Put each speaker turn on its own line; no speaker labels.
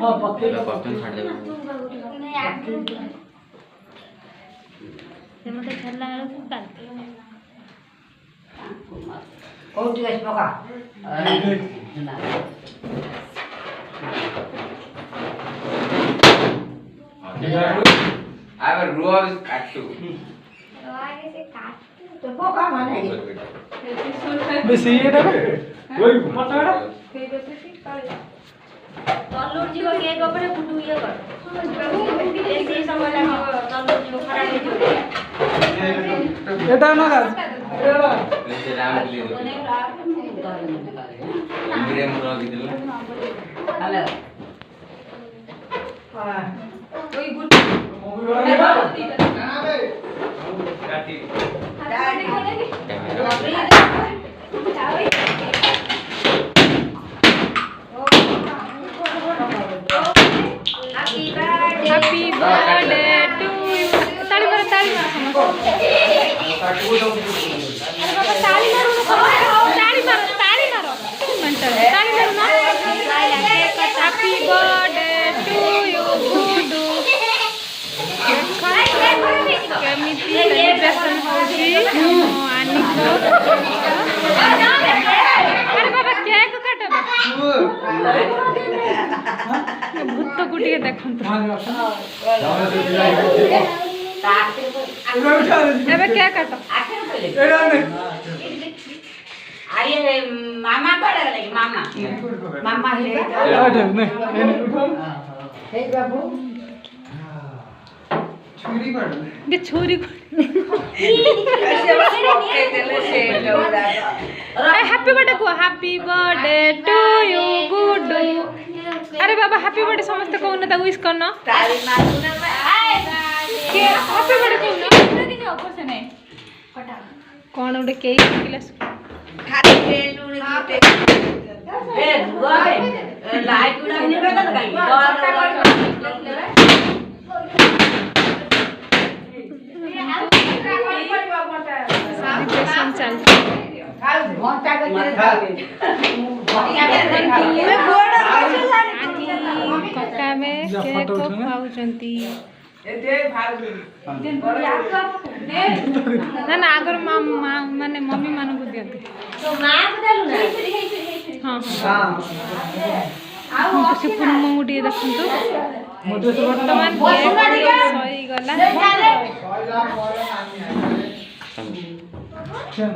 हां पक्के
बर्तन छाड़ दे
से मते छल्ला काल
कोठी गस पका
अब रुआ काटू
आगे से काट तो पका माने
बेसी एटा ओइ मटाडा
तल्लोर जीव के गपरे फुटु ये कर बेसी समय लाग्यो तल्लोर जीव खराब हो जो
एटा न गाज एटा
वैसे राम के लिए इंद्रिय मुरा दिल
हेलो
कोई गुड
काटी
हैप्पी बर्थडे टू यू ताली मारो अरे बाबा ताली मारो ताली मारो मेंटल ताली मारो ना हैप्पी बर्थडे टू यू गुडू केमिति सेलिब्रेशन होची आनिको अरे बाबा केक काटबे भूत को टिके देखन एबे केक काट
एटा ने
अरे मामा पड़े लगे मामा मामा ले
एटा ने
हे बाबू
छुरी काट
बे छोरी को हैप्पी बर्थडे को हैप्पी बर्थडे टू यू गुडू अरे बाबा हैप्पी बर्थडे समस्त कहून ता विश करना
ताली मारना
के हैप्पी बर्थडे कहून दिन ऊपर से नहीं फटा कोन उडे केक किला
खाते लूनी खाते ए दुआ लाइट उड़ा नहीं बेटा लगाई
सेलिब्रेशन चल
घंटा के
कक्का में केक खाउचंती ना ना अगर माने मम्मी मान को दियंती
तो मां को देलु ना
हां हां से पुन मंगुटी देखंतु वर्तमान केक सही गला
चल